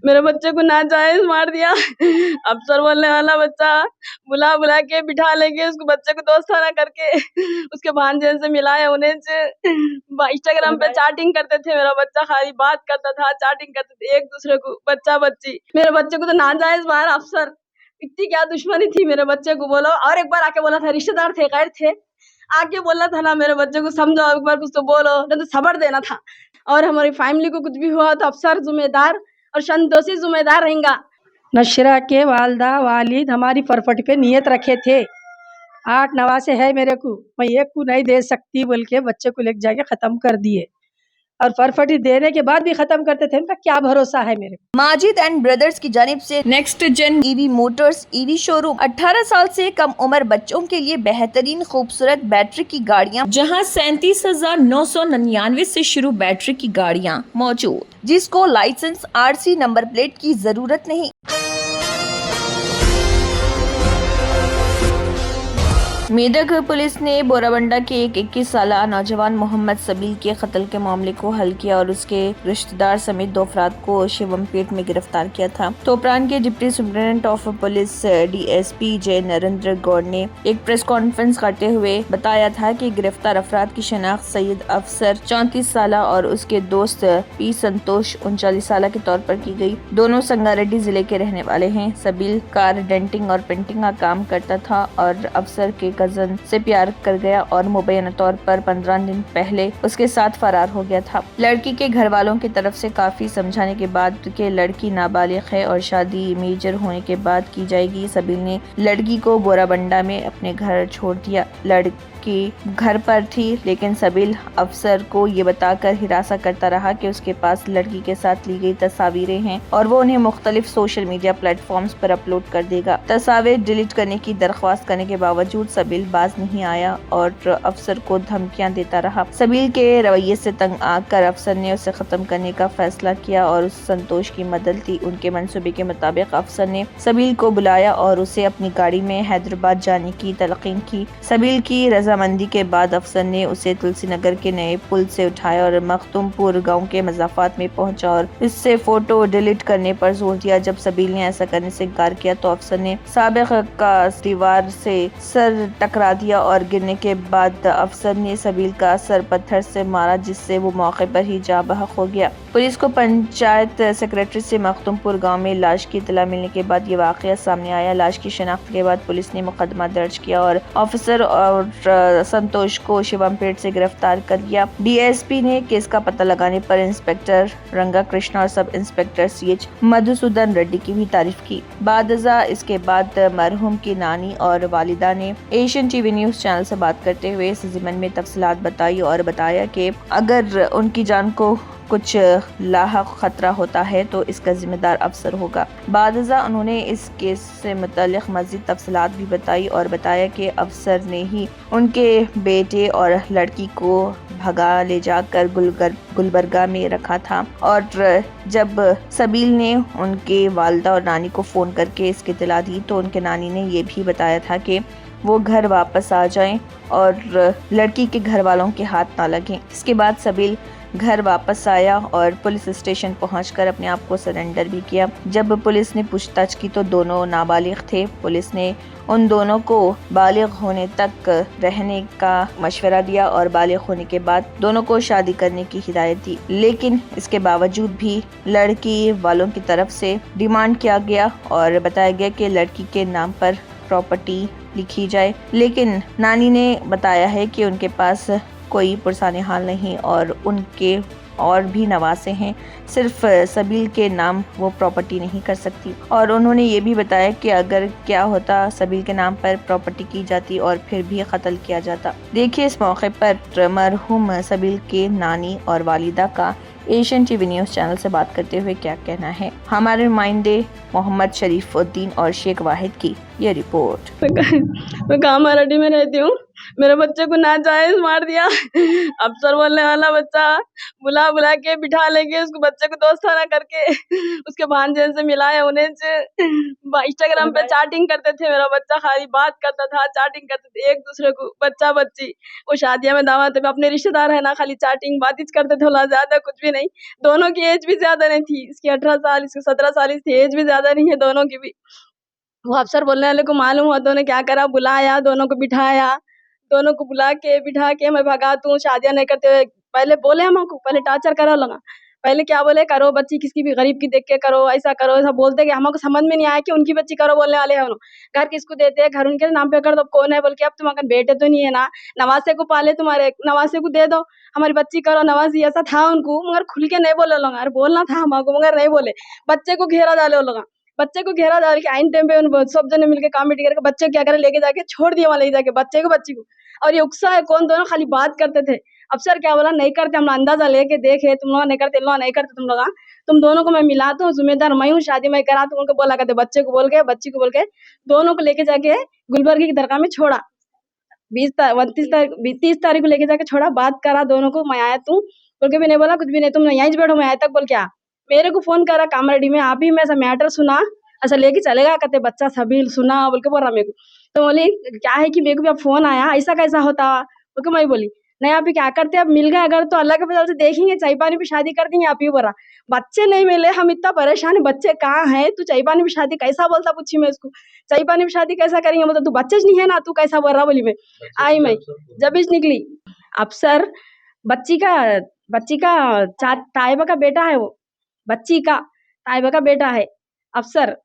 मेरे बच्चे को नाजायज मार दिया। अफसर बोलने वाला बच्चा बुला बुला के बिठा लेंगे उसको, बच्चे को दोस्ताना करके उसके भांजे से मिलाया, उन्हें इंस्टाग्राम पे चैटिंग करते थे। मेरा बच्चा खाली बात करता था, चैटिंग करते थे एक दूसरे को, बच्चा बच्ची। मेरे बच्चे को तो नाजायज मारा अफसर। इतनी क्या दुश्मनी थी मेरे बच्चे को, बोलो। और एक बार आके बोला था, रिश्तेदार थे गैर थे, आके बोला था ना मेरे बच्चे को समझाओ, एक बार कुछ तो बोलो, नहीं तो सबर देना था। और हमारी फैमिली को कुछ भी हुआ तो अफसर जिम्मेदार और संतोषी जिम्मेदार रहेगा। नशरा के वालदा वालिद हमारी प्रॉपर्टी पे नियत रखे थे, 8 नवासे है मेरे को, मैं एक को नहीं दे सकती बोल के बच्चे को लेके जाके खत्म कर दिए, और प्रॉपर्टी देने के बाद भी खत्म करते थे। उनका क्या भरोसा है मेरे को। माजिद एंड ब्रदर्स की जानिब से next gen EV motors EV showroom 18 साल से कम उम्र बच्चों के लिए बेहतरीन खूबसूरत बैटरी की गाड़ियां, जहां 37,999 से शुरू बैटरी की गाड़ियां मौजूद, जिसको लाइसेंस RC नंबर प्लेट की जरूरत नहीं। मेदक पुलिस ने बोराबंडा के एक 21 साल नौजवान मोहम्मद सबील के कत्ल के मामले को हल किया और उसके रिश्तेदार समेत 2 अफराद को शिवमपेट में गिरफ्तार किया था। तोपरान के deputy superintendent of police DSP जय नरेंद्र गौड़ ने एक प्रेस कॉन्फ्रेंस करते हुए बताया था कि गिरफ्तार अफराद की शनाख्त सैयद अफसर 34 साल और उसके दोस्त P संतोष 39 साल के तौर पर की गई। दोनों संगारेड्डी जिले के रहने वाले हैं। सबील कार डेंटिंग और पेंटिंग का काम करता था और अफसर के कजन से प्यार कर गया और मुबैना तौर पर 15 दिन पहले उसके साथ फरार हो गया था। लड़की के घर वालों की तरफ से काफी समझाने के बाद कि लड़की नाबालिग है और शादी मेजर होने के बाद की जाएगी, सबील ने लड़की को बोराबंडा में अपने घर छोड़ दिया। लड़की घर पर थी, लेकिन सबील अफसर को ये बताकर हिरासा करता रहा कि उसके पास लड़की के साथ ली गई तस्वीरें हैं और वो उन्हें मुख्तलिफ सोशल मीडिया प्लेटफॉर्म्स पर अपलोड कर देगा। तस्वीर डिलीट करने की दरख्वास्त करने के बावजूद सबील बाज नहीं आया और अफसर को धमकियां देता रहा। सबील के रवैये से तंग आकर अफसर ने उसे खत्म करने का फैसला किया और उस संतोष की मदद ली। उनके मंसूबे के मुताबिक अफसर ने सबील को बुलाया और उसे अपनी गाड़ी में हैदराबाद जाने की तलकीन की। सबील की रजामंदी के बाद अफसर ने उसे तुलसी नगर के नए पुल से उठाया और मखदुमपुर गांव के मजाफात में पहुंचा और इससे फोटो डिलीट करने पर जोर दिया। जब सबील ने ऐसा करने से इनकार किया तो अफसर ने साबिक का दीवार से सर टकरा दिया और गिरने के बाद अफसर ने सबील का सर पत्थर से मारा, जिससे वो मौके पर ही जा बहक हो गया। पुलिस को पंचायत सेक्रेटरी से मखदुमपुर गांव में लाश की इतला मिलने के बाद ये वाकया सामने आया। लाश की शनाख्त के बाद पुलिस ने मुकदमा दर्ज किया और ऑफिसर और संतोष को शिवमपेट से गिरफ्तार कर लिया। DSP ने केस का पता लगाने पर इंस्पेक्टर रंगा कृष्णा और sub inspector CH Madhusudan Reddy की भी तारीफ की। बादजा इसके बाद मरहूम की नानी और वालिदा ने एशियन TV न्यूज चैनल से बात करते हुए इस ज़िमन में तफसीलात बताई और बताया कि अगर उनकी जान को कुछ लाहक खतरा होता है तो इसका जिम्मेदार अफसर होगा। बादजा उन्होंने इस केस से मुताल्लिक मज़ीद तफसीलात भी बताई और बताया कि अफसर ने ही उनके बेटे और लड़की को भगा ले जाकर गुलबर्गा में रखा था और जब सबील ने उनके वालिदा और नानी को फ़ोन करके इसकी इत्तला दी तो उनके नानी ने ये भी बताया था कि वो घर वापस आ जाएं और लड़की के घर वालों के हाथ ना लगें। इसके बाद सबील घर वापस आया और पुलिस स्टेशन पहुंचकर अपने आप को सरेंडर भी किया। जब पुलिस ने पूछताछ की तो दोनों नाबालिग थे। पुलिस ने उन दोनों को बालिग होने तक रहने का मशवरा दिया और बालिग होने के बाद दोनों को शादी करने की हिदायत दी, लेकिन इसके बावजूद भी लड़की वालों की तरफ से डिमांड किया गया और बताया गया कि लड़की के नाम पर प्रॉपर्टी लिखी जाए, लेकिन नानी ने बताया है कि उनके पास कोई पुरसाने हाल नहीं और उनके और भी नवासे हैं, सिर्फ सबील के नाम वो प्रॉपर्टी नहीं कर सकती। और उन्होंने ये भी बताया कि अगर क्या होता सबील के नाम पर प्रॉपर्टी की जाती और फिर भी कत्ल किया जाता। देखिए इस मौके पर मरहूम सबील के नानी और वालिदा का एशियन TV न्यूज़ चैनल से बात करते हुए क्या कहना है। हमारे नुमाइंदे मोहम्मद शरीफुद्दीन और शेख वाहिद की ये रिपोर्ट। मैं कामारेड्डी में रहती हूँ। मेरे बच्चे को नाजायज मार दिया। अफसर बोलने वाला बच्चा बुला बुला के बिठा लेके उसको बच्चे को दोस्ताना करके उसके भांजे से मिलाया उन्हें इंस्टाग्राम पे चैटिंग करते थे। मेरा बच्चा खाली बात करता था, चैटिंग करते थे एक दूसरे को, बच्चा बच्ची। वो शादियां में दावत में अपने रिश्तेदार है ना, खाली चैटिंग बातचीत करते थे, बोला ज्यादा कुछ भी नहीं। दोनों की एज भी ज्यादा नहीं थी, इसकी 18 साल, इसकी 17 साल, इसकी एज भी ज्यादा नहीं है दोनों की भी। वो अफसर बोलने वाले को मालूम हुआ, दोनों ने क्या करा, बुलाया, दोनों को बिठाया, दोनों को बुला के बिठा के मैं भगा तू शादियां नहीं करते हुए पहले बोले हमको, पहले टॉर्चर करो लगा। पहले क्या बोले, करो बच्ची किसी भी गरीब की देख के करो, ऐसा करो, ऐसा बोलते कि हमको समझ में नहीं आया कि उनकी बच्ची करो बोलने वाले हैं। घर किसको देते हैं, घर उनके नाम पे कर दो, कौन है बोल के। अब तुम्हारे बेटे तो नहीं है ना, नवासे को पाले, तुम्हारे नवासे को दे दो, हमारी बच्ची करो नवासी। ऐसा था उनको, मगर खुल के नहीं बोले लोग, अरे बोलना था हमको मगर नहीं बोले। बच्चे को घेरा डाले लोग, बच्चे को घेरा डाल के आइन टाइम पे उन सब जने मिलके कमेटी करके बच्चे क्या करे, लेके जाके छोड़ दिया वहां, ले जाके बच्चे को बच्ची को। और ये उकसा है कौन, दोनों खाली बात करते थे। अफसर क्या बोला, नहीं करते, हम अंदाजा लेके देखे, तुम लोग नहीं करते, लोग नहीं करते, तुम लोग तुम दोनों को मैं मिलाता हूँ, जिम्मेदार मैं हूँ, शादी मैं करा। तुम उनको बोला करते, बच्चे को बोल के, बच्ची को बोल के, दोनों को लेके जाके गुलबर्ग की दरगाह में छोड़ा। 30 तारीख को लेके जाके छोड़ा, बात करा दोनों को, मैं आया तू बोल के भी नहीं बोला कुछ भी नहीं, तुम यहीं बैठो, मैं आया तक बोल क्या। मेरे को फोन करा कामरेडी में, आप ही में ऐसा मैटर सुना, ऐसा लेके चलेगा कहते, बच्चा सभी सुना बोल के बोल रहा मेरे को। तो बोली क्या है कि मेरे को भी अब फोन आया, ऐसा कैसा होता बोल के मैं बोली, नहीं आप ही क्या करते, अब मिल गए अगर तो अल्लाह के फजल से देखेंगे, चाय पानी पे शादी कर देंगे। आप ही बोला बच्चे नहीं मिले, हम इतना परेशान है, बच्चे कहाँ हैं, तू चाय पानी पे शादी कैसा बोलता, पूछी मैं उसको, चाय पानी पे शादी कैसा करेंगे, बोलता तू बच्चे नहीं है ना, तू कैसा बोल रहा बोली। मैं आई, मैं जब इस निकली, अफसर बच्ची का ताइबा का बेटा है, वो बच्ची का ताइबा का बेटा है अफसर,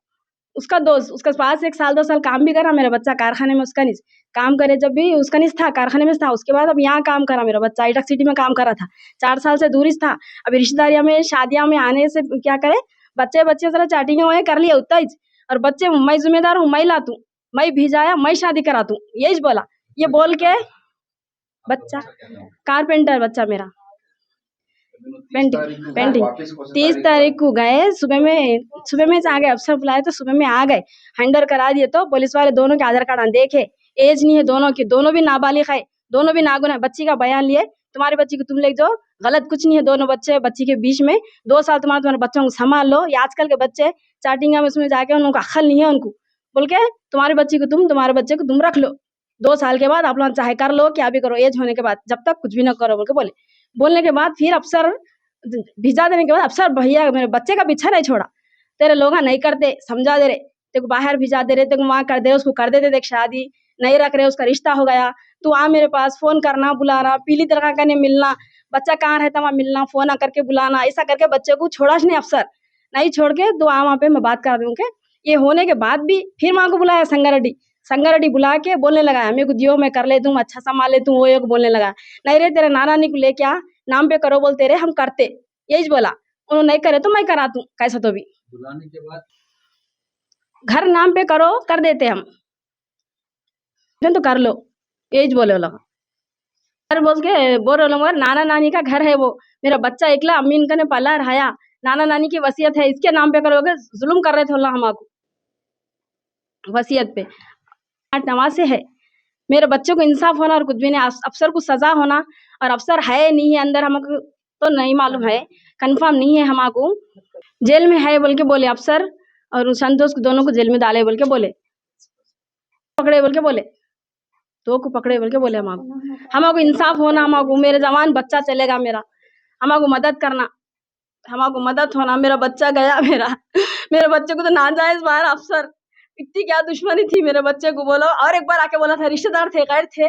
उसका दोस्त, उसके पास 1 साल 2 साल काम भी करा मेरा बच्चा कारखाने में, उसका निज काम करे, जब भी उसका निज था कारखाने में था, उसके बाद अब यहाँ काम करा मेरा बच्चा, आइटक सिटी में काम करा था, 4 साल से दूरी था। अभी रिश्तेदारियों में शादियां में आने से क्या करे, बच्चे जरा चैटिंग वहीं कर लिया उतना ही, और बच्चे मैं जिम्मेदार हूँ, मैं लातू, मैं भिजाया, मैं शादी करातू, यही बोला। ये बोल के बच्चा कारपेंटर, बच्चा मेरा पेंटिंग 30 तारीख को गए, सुबह में आ गए, अफसर बुलाए तो सुबह में आ गए, हैंडर करा दिए। तो पुलिस वाले दोनों के आधार कार्ड देखे, एज नहीं है दोनों की, दोनों भी नाबालिग है, दोनों भी नागुन है। बच्ची का बयान लिए, तुम्हारी बच्ची को तुम ले जाओ, गलत कुछ नहीं है, दोनों बच्ची के बीच में 2 साल तुम्हारे बच्चों को संभाल लो। ये आजकल के बच्चे चैटिंग में उसमें जाके उनको अक्ल नहीं है उनको, बोल के तुम्हारे बच्चे को तुम रख लो, 2 साल के बाद आप लोग चाहे कर लो, क्या भी करो, एज होने के बाद, जब तक कुछ भी ना करो बोल के बोलने के बाद फिर अफसर भिजा देने के बाद, अफसर भैया मेरे बच्चे का पीछा नहीं छोड़ा, तेरे लोग नहीं करते, समझा दे रहे, तेरे को बाहर भिजा दे रहे, तेरे को वहाँ कर दे रहे, उसको कर देते, देख शादी नहीं रख रहे, उसका रिश्ता हो गया, तू आ मेरे पास, फोन करना, बुलाना, पीली दरगाह करने मिलना, बच्चा कहाँ रहता वहाँ मिलना, फोन करके बुलाना, ऐसा करके बच्चे को छोड़ा नहीं अफसर, नहीं छोड़ के तो वहाँ पे मैं बात करा दूंगे। ये होने के बाद भी फिर वहाँ को बुलाया संगारेड्डी बुला के बोलने लगा, मेरे को दियो, मैं कर ले दूँ, अच्छा संभाल ले तू, वो एक बोलने लगा, नहीं रे तेरे नानी को लेके आ, नाम पे करो बोलते रहे, हम करते, यही बोला। उन्होंने नहीं करे तो मैं करा दूं, कैसा तो भी बुलाने के बाद घर नाम पे करो, कर देते हम, तो कर लो, यही बोले लोग। बोल रहे लोग नाना नानी का घर है वो, मेरा बच्चा एकला अम्मी इनका ने पाला रहाया, नाना नानी की वसीयत है, इसके नाम पे करोगे, जुल्म कर रहे थे अल्लाह हमको वसीयत पे। 8 नवासे है, मेरे बच्चों को इंसाफ होना और कुछ भी नहीं, अफसर को सजा होना, और अफसर है नहीं है अंदर, हमको तो नहीं मालूम है, कंफर्म नहीं है, हमको जेल में है बोल के बोले अफसर, और संतोष को दोनों को जेल में डाले बोल के बोले, पकड़े बोल के बोले, 2 को पकड़े बोल के बोले। हमको इंसाफ होना, हमको मेरे जवान बच्चा चलेगा मेरा, हमको मदद करना, हमको मदद होना, मेरा बच्चा गया मेरे बच्चे को तो नाजायज मारा अफसर, इतनी क्या दुश्मनी थी मेरे बच्चे को, बोलो। और एक बार आके बोला था, रिश्तेदार थे गैर थे,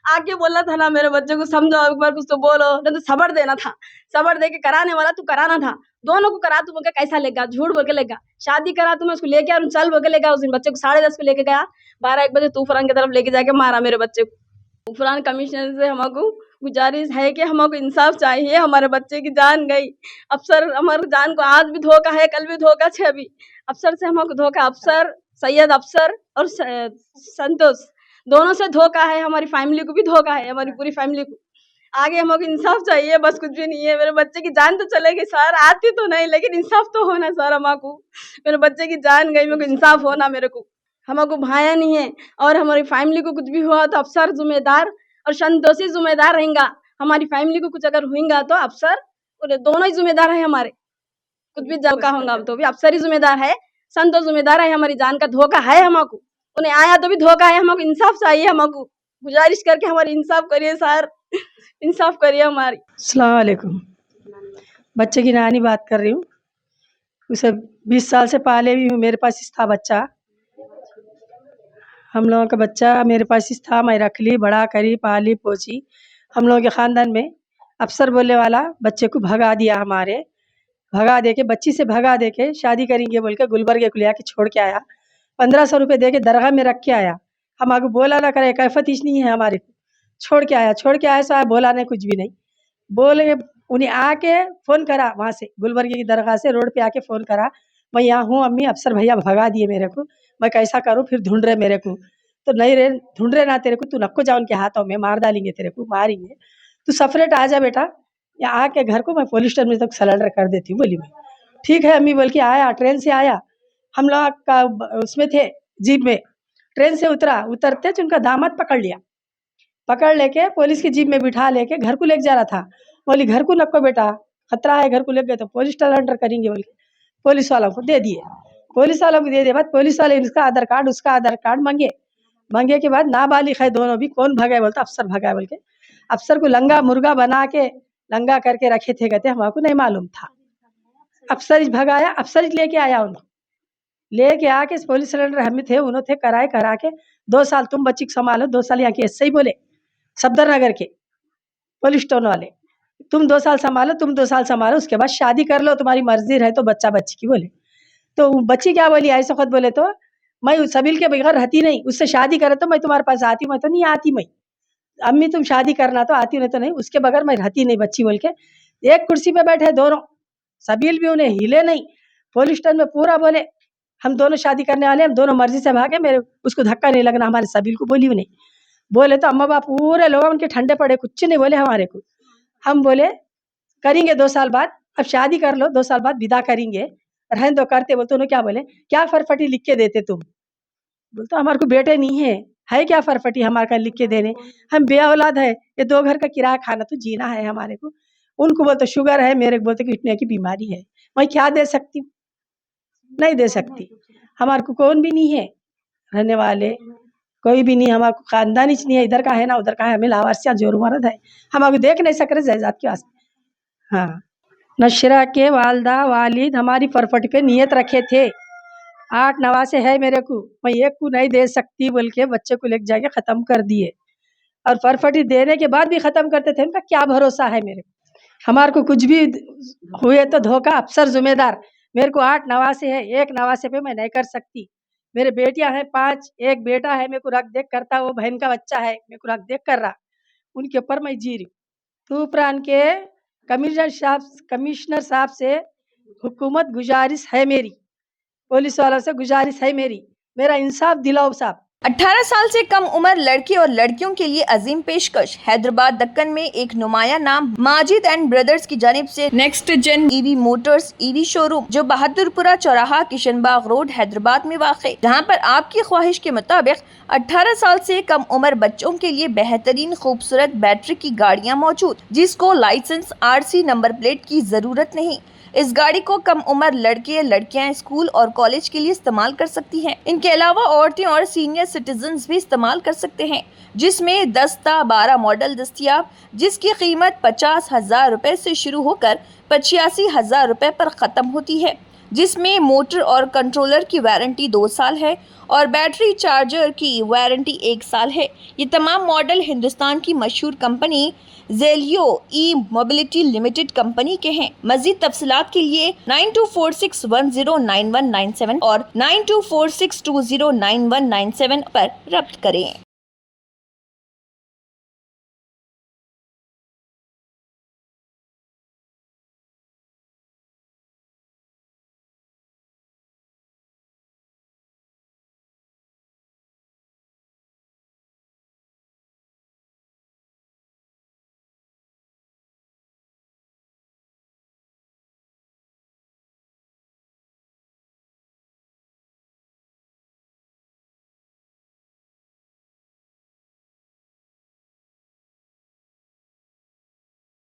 आके बोला था ना मेरे बच्चे को समझाओ, एक बार कुछ तो बोलो, नहीं तो सबर देना था, सबर दे के कराने वाला तू कराना था, दोनों को करा, तू बोल के कैसा लेगा, झूठ बोल के लेगा, शादी करा तू, मैं उसको लेके और चल बोल के लेगा। उस दिन बच्चे को 10:30 को लेके गया, 12-1 बजे तूफान की तरफ लेके जाके मारा मेरे बच्चे को। तूफान कमिश्नर से हमको गुजारिश है कि हमको इंसाफ चाहिए, हमारे बच्चे की जान गई, अफसर हमारे जान को आज भी धोखा है, कल भी धोखा छे, अभी अफसर से हमको धोखा, अफसर सैयद अफसर और संतोष दोनों से धोखा है, हमारी फैमिली को भी धोखा है, हमारी पूरी फैमिली को। आगे हमको इंसाफ चाहिए, बस कुछ भी नहीं है, मेरे बच्चे की जान तो चलेगी सर, आती तो नहीं लेकिन इंसाफ तो होना सर, हमको मेरे बच्चे की जान गई, मेरे को इंसाफ होना, मेरे को हमको भाया नहीं है और हमारी फैमिली को कुछ भी हुआ तो अफसर जिम्मेदार और संतोषी जिम्मेदार रहेगा। हमारी फैमिली को कुछ अगर हुएगा तो अफसर और दोनों ही जिम्मेदार है हमारे। कुछ भी जब का होगा तो भी अफसर ही जिम्मेदार है, संतोष जिम्मेदार है। हमारी जान का धोखा है हमको, उन्हें आया तो भी धोखा है। हमको इंसाफ चाहिए, हमको गुजारिश करके हमारी इंसाफ करिए सर, इंसाफ करिए हमारी। अस्सलाम वालेकुम। बच्चे की नानी बात कर रही हूँ। उसे 20 साल से पाले भी हूँ, मेरे पास ही था बच्चा। हम लोगों का बच्चा मेरे पास ही था, मैं रख ली, बड़ा करी, पाली पोसी। हम लोगों के ख़ानदान में अफसर बोलने वाला बच्चे को भगा दिया, हमारे भगा दे के, बच्ची से भगा दे के शादी करेंगे बोल के गुलबर्गे को ले आके छोड़ के आया। 1500 रुपये दे के दरगाह में रख के आया। हम आगे बोला ना करे, कैफत इच नहीं है हमारे को। छोड़ के आया सो बोला नहीं, कुछ भी नहीं बोले। उन्हें आके फ़ोन करा, वहाँ से गुलबर्गे की दरगाह से रोड पे आके फ़ोन करा, मैं यहाँ हूँ अम्मी, अफसर भैया भगा दिए मेरे को, मैं कैसा करूँ? फिर ढूंढ रहे मेरे को। तो नहीं रे, ढूंढ रहे ना तेरे को, तू नको जा उनके हाथों में, मार डालेंगे तेरे को, मारेंगे। तू सेपरेट आ जा बेटा, या आके घर को मैं पुलिस स्टेशन में तक सरेंडर कर देती हूँ। बोली मैं ठीक है अम्मी बोल के आया। ट्रेन से आया, हम लोग का उसमें थे जीप में, ट्रेन से उतरते उनका दामाद पकड़ लिया, पकड़ लेके पुलिस की जीप में बिठा लेके घर को लेके जा रहा था। बोली घर को नको बेटा, खतरा है, घर को ले गए तो पुलिस सरेंडर करेंगे बोल के पुलिस वालों को दे दिए। पुलिस वालों को दे दिए बाद पुलिस वाले इसका आधार कार्ड उसका आधार कार्ड मांगे के बाद नाबालिग है दोनों भी। कौन भगाए बोलता? अफसर भगाए बोल के। अफसर को लंगा मुर्गा बना के लंगा करके रखे थे, कहते हमको नहीं मालूम था। अफसर भगाया, अफसर लेके आया, उनको लेके आके पुलिस सरेंडर हम थे, उन्होंने करा के 2 साल तुम बच्ची को संभालो, 2 साल यहाँ के ऐसे ही बोले सफदर नगर के पुलिस स्टेशन वाले, तुम 2 साल संभालो, तुम 2 साल संभालो, उसके बाद शादी कर लो, तुम्हारी मर्जी रहे तो बच्चा बच्ची की बोले। तो बच्ची क्या बोली? ऐसे खुद बोले तो मैं सबील के बगैर रहती नहीं, उससे शादी करे तो मैं तुम्हारे पास आती, मैं तो नहीं आती। मैं अम्मी तुम शादी करना तो आती, नहीं तो नहीं, उसके बगैर मैं रहती नहीं। बच्ची बोल के एक कुर्सी पे बैठे दोनों, सबील भी उन्हें हिले नहीं। पुलिस स्टेशन में पूरा बोले हम दोनों शादी करने वाले, हम दोनों मर्जी से भागे, मेरे उसको धक्का नहीं लगना हमारे सबील को। बोली उन्हें बोले तो अम्मा बाप पूरे लोग उनके ठंडे पड़े, कुछ नहीं बोले हमारे को। हम बोले करेंगे 2 साल बाद, अब शादी कर लो, 2 साल बाद विदा करेंगे, रहन दो करते। बोलते उन्होंने क्या बोले, क्या फरफटी लिख के देते तुम? बोलते हमारे को बेटे नहीं है क्या फरफटी हमारे का लिख के देने, हम बे औलाद है, ये 2 घर का किराया खाना तो जीना है हमारे को। उनको बोलते शुगर है, मेरे को बोलते कि इतने की बीमारी है, मैं क्या दे सकती हूँ? नहीं दे सकती। हमारे को कौन भी नहीं है रहने वाले, कोई भी नहीं, हमारे खानदान ही नहीं है, इधर का है ना उधर का है, हमें लावारसिया जोर मरद है, हम देख नहीं सक रहे जायदाद के वास्ते। हाँ, नशरा के वालदा वालिद हमारी फरफटी पे नियत रखे थे, 8 नवासे है मेरे को, मैं एक को नहीं दे सकती बोल के बच्चे को लेके जाके ख़त्म कर दिए। और फरफटी देने के बाद भी ख़त्म करते थे, उनका क्या भरोसा है मेरे को? हमारे को कुछ भी हुए तो धोखा, अफसर जिम्मेदार। मेरे को 8 नवासे है, 1 नवासे पे मैं नहीं कर सकती। मेरे बेटियां हैं 5, एक बेटा है, मेरे को रख देख करता, वो बहन का बच्चा है, मेरे को रख देख कर रहा, उनके ऊपर मैं जी रही हूँ। तूफान के कमिश्नर साहब से हुकूमत गुजारिश है मेरी, पुलिस वालों से गुजारिश है मेरी, मेरा इंसाफ दिलाओ साहब। 18 साल से कम उम्र लड़के और लड़कियों के लिए अजीम पेशकश। हैदराबाद दक्कन में एक नुमाया नाम माजिद एंड ब्रदर्स की जानिब से next gen EV motors EV showroom, जो बहादुरपुरा चौराहा किशनबाग रोड हैदराबाद में वाक़, जहां पर आपकी ख्वाहिश के मुताबिक 18 साल से कम उम्र बच्चों के लिए बेहतरीन खूबसूरत बैटरी की गाड़ियाँ मौजूद, जिसको लाइसेंस RC नंबर प्लेट की जरूरत नहीं। इस गाड़ी को कम उम्र लड़के लड़कियां स्कूल और कॉलेज के लिए इस्तेमाल कर सकती हैं। इनके अलावा औरतें और सीनियर सिटीजन्स भी इस्तेमाल कर सकते हैं, जिसमें 10-12 मॉडल दस्तियाब, जिसकी कीमत 50,000 रुपए से शुरू होकर 85,000 रुपए पर ख़त्म होती है, जिसमें मोटर और कंट्रोलर की वारंटी 2 साल है और बैटरी चार्जर की वारंटी 1 साल है। ये तमाम मॉडल हिंदुस्तान की मशहूर कंपनी जेलियो ई मोबिलिटी लिमिटेड कंपनी के हैं। मज़ीद तफसीलात के लिए 9246109197 और 9246209197 पर रब्त करें।